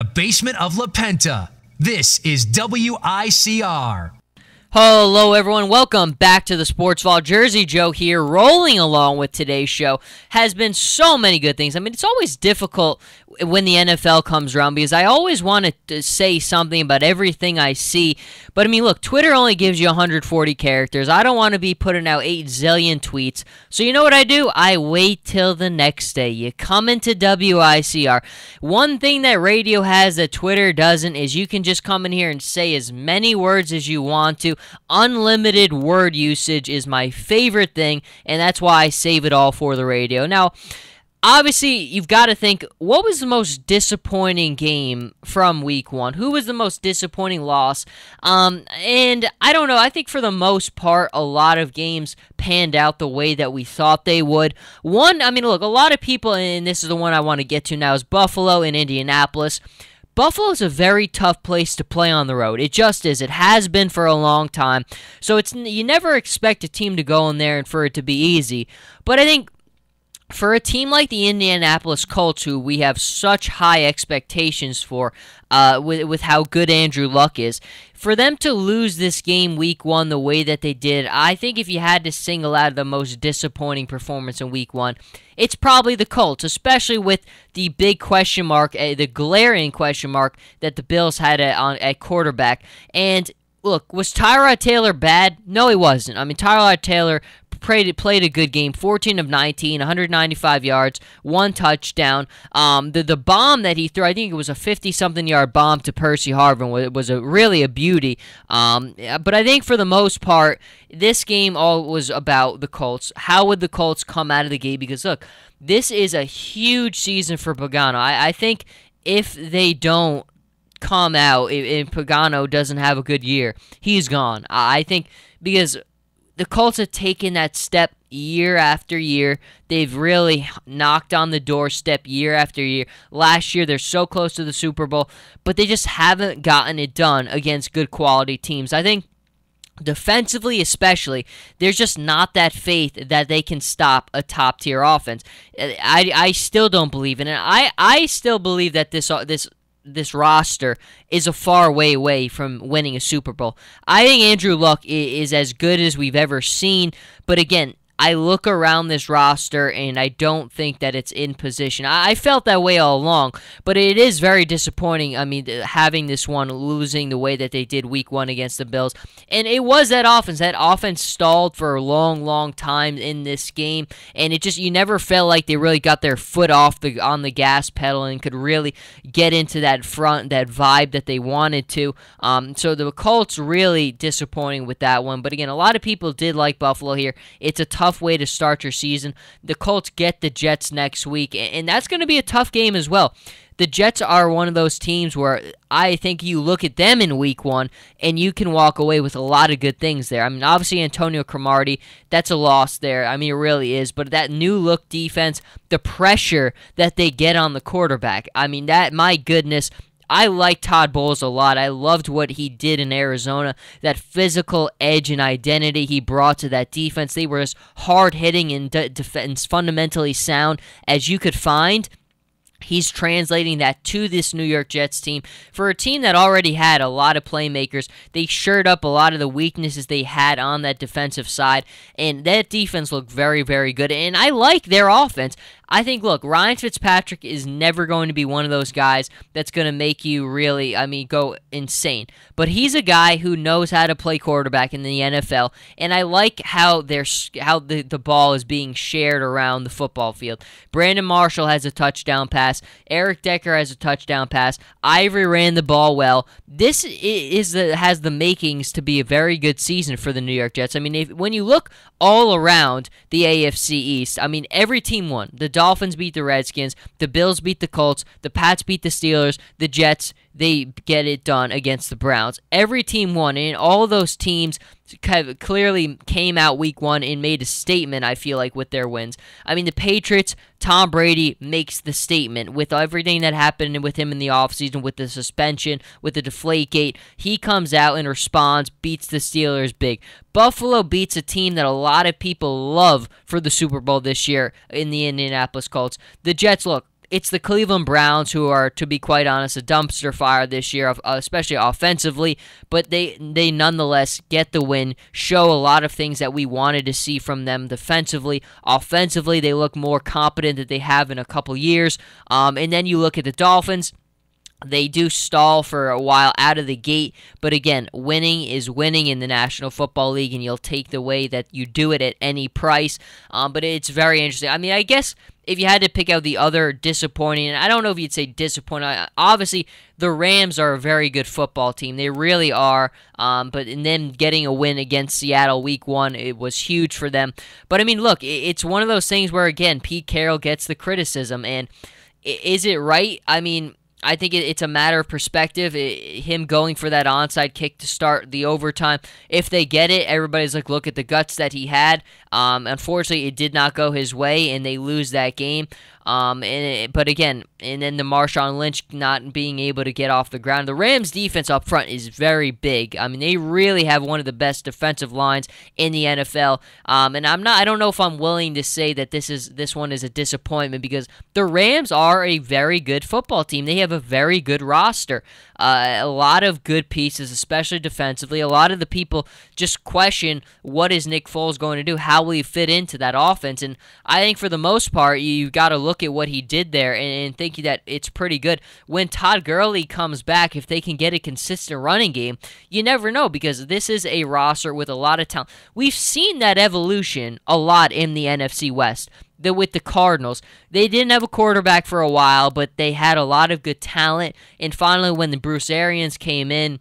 The basement of La Penta. This is WICR. Hello everyone, welcome back to the Sports Vault. Jersey Joe here, rolling along with today's show. Has been so many good things. I mean, it's always difficult when the NFL comes around because I always want to say something about everything I see. But I mean, look, Twitter only gives you 140 characters. I don't want to be putting out 8 zillion tweets. So you know what I do? I wait till the next day. You come into WICR. One thing that radio has that Twitter doesn't is you can just come in here and say as many words as you want to. Unlimited word usage is my favorite thing, and that's why I save it all for the radio. Now, obviously, you've got to think, what was the most disappointing game from Week 1? Who was the most disappointing loss? And I don't know. I think for the most part, a lot of games panned out the way that we thought they would. I mean, look, a lot of people, and this is the one I want to get to now, is Buffalo and Indianapolis. Buffalo is a very tough place to play on the road. It just is. It has been for a long time. So you never expect a team to go in there and for it to be easy. But I think for a team like the Indianapolis Colts, who we have such high expectations for with how good Andrew Luck is, for them to lose this game Week 1 the way that they did, I think if you had to single out the most disappointing performance in Week 1, it's probably the Colts, especially with the big question mark, the glaring question mark that the Bills had at quarterback. And look, was Tyrod Taylor bad? No, he wasn't. I mean, Tyrod Taylor played a good game, 14 of 19, 195 yards, 1 touchdown. The bomb that he threw, I think it was a 50-something yard bomb to Percy Harvin, was really a beauty. But I think for the most part, this game all was about the Colts. How would the Colts come out of the gate? Because look, this is a huge season for Pagano. I think if they don't come out, if Pagano doesn't have a good year, he's gone. I think because the Colts have taken that step year after year. They've really knocked on the doorstep year after year. Last year, they're so close to the Super Bowl, but they just haven't gotten it done against good quality teams. I think defensively especially, there's just not that faith that they can stop a top-tier offense. I still don't believe in it. I still believe that this roster is a far way away from winning a Super Bowl. I think Andrew Luck is as good as we've ever seen, but again, I look around this roster and I don't think that it's in position. I felt that way all along, but it is very disappointing. I mean, having this one losing the way that they did Week 1 against the Bills. And it was that offense. That offense stalled for a long, long time in this game, and you never felt like they really got their foot on the gas pedal and could really get into that vibe that they wanted to. So the Colts really disappointing with that one. But again, a lot of people did like Buffalo here. It's a tough way to start your season. The Colts get the Jets next week, and that's going to be a tough game as well. The Jets are one of those teams where I think you look at them in Week 1 and you can walk away with a lot of good things there. I mean, obviously Antonio Cromartie, that's a loss there. I mean, it really is. But that new look defense, the pressure that they get on the quarterback, I mean, my goodness, I like Todd Bowles a lot. I loved what he did in Arizona, that physical edge and identity he brought to that defense. They were as hard-hitting and defense fundamentally sound as you could find. He's translating that to this New York Jets team. For a team that already had a lot of playmakers, they shored up a lot of the weaknesses they had on that defensive side, and that defense looked very, very good. And I like their offense. I think, look, Ryan Fitzpatrick is never going to be one of those guys that's going to make you really, go insane. But he's a guy who knows how to play quarterback in the NFL, and I like how the ball is being shared around the football field. Brandon Marshall has a touchdown pass. Eric Decker has a touchdown pass. Ivory ran the ball well. This has the makings to be a very good season for the New York Jets. I mean, when you look all around the AFC East, I mean, every team won. The Dolphins beat the Redskins, the Bills beat the Colts, the Pats beat the Steelers, the Jets, they get it done against the Browns. Every team won, and all of those teams kind of clearly came out Week 1 and made a statement, I feel like, with their wins. I mean, the Patriots, Tom Brady makes the statement with everything that happened with him in the offseason, with the suspension, with the Deflategate. He comes out and responds, beats the Steelers big. Buffalo beats a team that a lot of people love for the Super Bowl this year in the Indianapolis Colts. The Jets, look, it's the Cleveland Browns who are, to be quite honest, a dumpster fire this year, especially offensively, but they nonetheless get the win, show a lot of things that we wanted to see from them defensively. Offensively, they look more competent than they have in a couple years. And then you look at the Dolphins. They do stall for a while out of the gate, but again, winning is winning in the National Football League, and you'll take the way that you do it at any price. But it's very interesting. I mean, I guess if you had to pick out the other disappointing, and I don't know if you'd say disappointing, obviously the Rams are a very good football team. They really are. But in them getting a win against Seattle week 1, it was huge for them. But I mean, look, it's one of those things where, again, Pete Carroll gets the criticism, and is it right? I mean, I think it's a matter of perspective. Him going for that onside kick to start the overtime. If they get it, everybody's like, look at the guts that he had. Unfortunately, it did not go his way, and they lose that game. But again, and then the Marshawn Lynch not being able to get off the ground. The Rams' defense up front is very big. I mean, they really have one of the best defensive lines in the NFL. And I don't know if I'm willing to say that this one is a disappointment, because the Rams are a very good football team. They have a very good roster. A lot of good pieces, especially defensively. A lot of the people just question, what is Nick Foles going to do? How will he fit into that offense? And I think for the most part, you've got to look at what he did there and think that it's pretty good. When Todd Gurley comes back, if they can get a consistent running game, you never know, because this is a roster with a lot of talent. We've seen that evolution a lot in the NFC West. With the Cardinals, they didn't have a quarterback for a while, but they had a lot of good talent. And finally, when the Bruce Arians came in,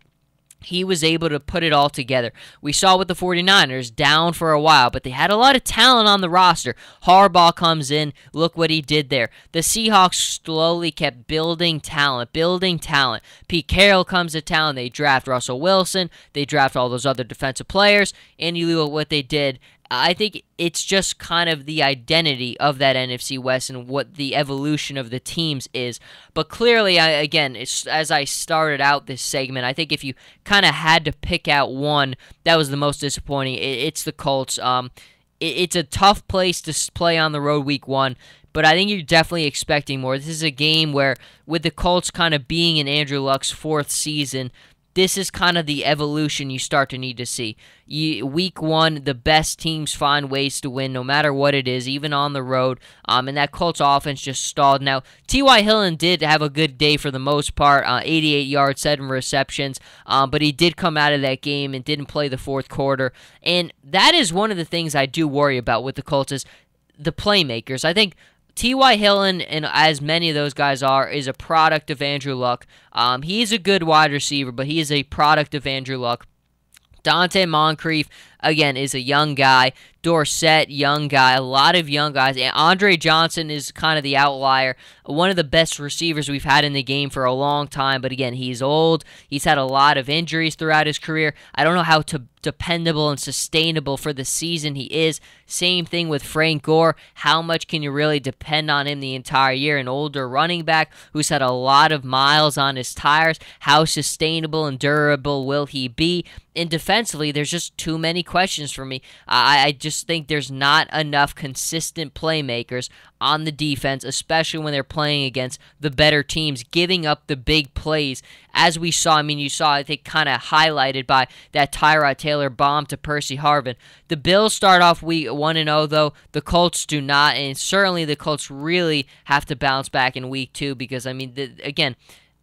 he was able to put it all together. We saw with the 49ers, down for a while, but they had a lot of talent on the roster. Harbaugh comes in, look what he did there. The Seahawks slowly kept building talent. Pete Carroll comes to town, they draft Russell Wilson, they draft all those other defensive players, and you look at what they did. I think it's just kind of the identity of that NFC West and what the evolution of the teams is. But clearly, again, as I started out this segment, I think if you kind of had to pick out one that was the most disappointing, it's the Colts. It's a tough place to play on the road week 1, but I think you're definitely expecting more. This is a game where, with the Colts kind of being in Andrew Luck's 4th season, this is kind of the evolution you start to need to see. Week 1, the best teams find ways to win, no matter what it is, even on the road. And that Colts offense just stalled. Now, T.Y. Hilton did have a good day for the most part, 88 yards, 7 receptions. But he did come out of that game and didn't play the 4th quarter. And that is one of the things I do worry about with the Colts, is the playmakers. I think T.Y. Hilton, and as many of those guys are, is a product of Andrew Luck. He's a good wide receiver, but he is a product of Andrew Luck. Dante Moncrief, again, is a young guy. Dorsett, young guy. A lot of young guys. And Andre Johnson is kind of the outlier. One of the best receivers we've had in the game for a long time. But again, he's old. He's had a lot of injuries throughout his career. I don't know how dependable and sustainable for the season he is. Same thing with Frank Gore. How much can you really depend on him the entire year? An older running back who's had a lot of miles on his tires. How sustainable and durable will he be? And defensively, there's just too many questions for me. I just think there's not enough consistent playmakers on the defense, especially when they're playing against the better teams, giving up the big plays, as we saw. I mean, you saw, I think, kind of highlighted by that Tyrod Taylor bomb to Percy Harvin. The Bills start off week 1-0, though. The Colts do not, and certainly the Colts really have to bounce back in week 2, because, I mean, again,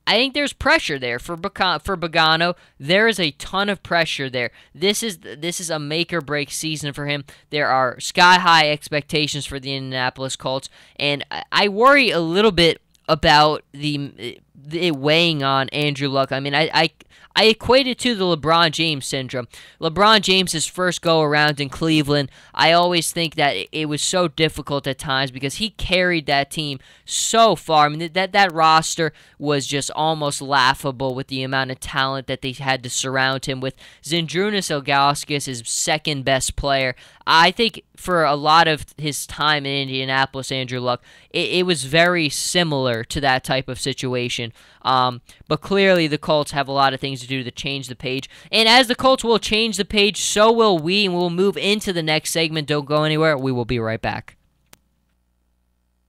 I think there's pressure there for Pagano. There is a ton of pressure there. This is a make-or-break season for him. There are sky-high expectations for the Indianapolis Colts, and I worry a little bit about it weighing on Andrew Luck. I mean, I equate it to the LeBron James syndrome. LeBron James's first go-around in Cleveland, I always think that it was so difficult at times because he carried that team so far. I mean, that roster was just almost laughable with the amount of talent that they had to surround him with. Zydrunas Ilgauskas, his second-best player. I think for a lot of his time in Indianapolis, Andrew Luck, it was very similar to that type of situation. But clearly the Colts have a lot of things to do to change the page. And as the Colts will change the page, so will we, and we'll move into the next segment. Don't go anywhere. We will be right back.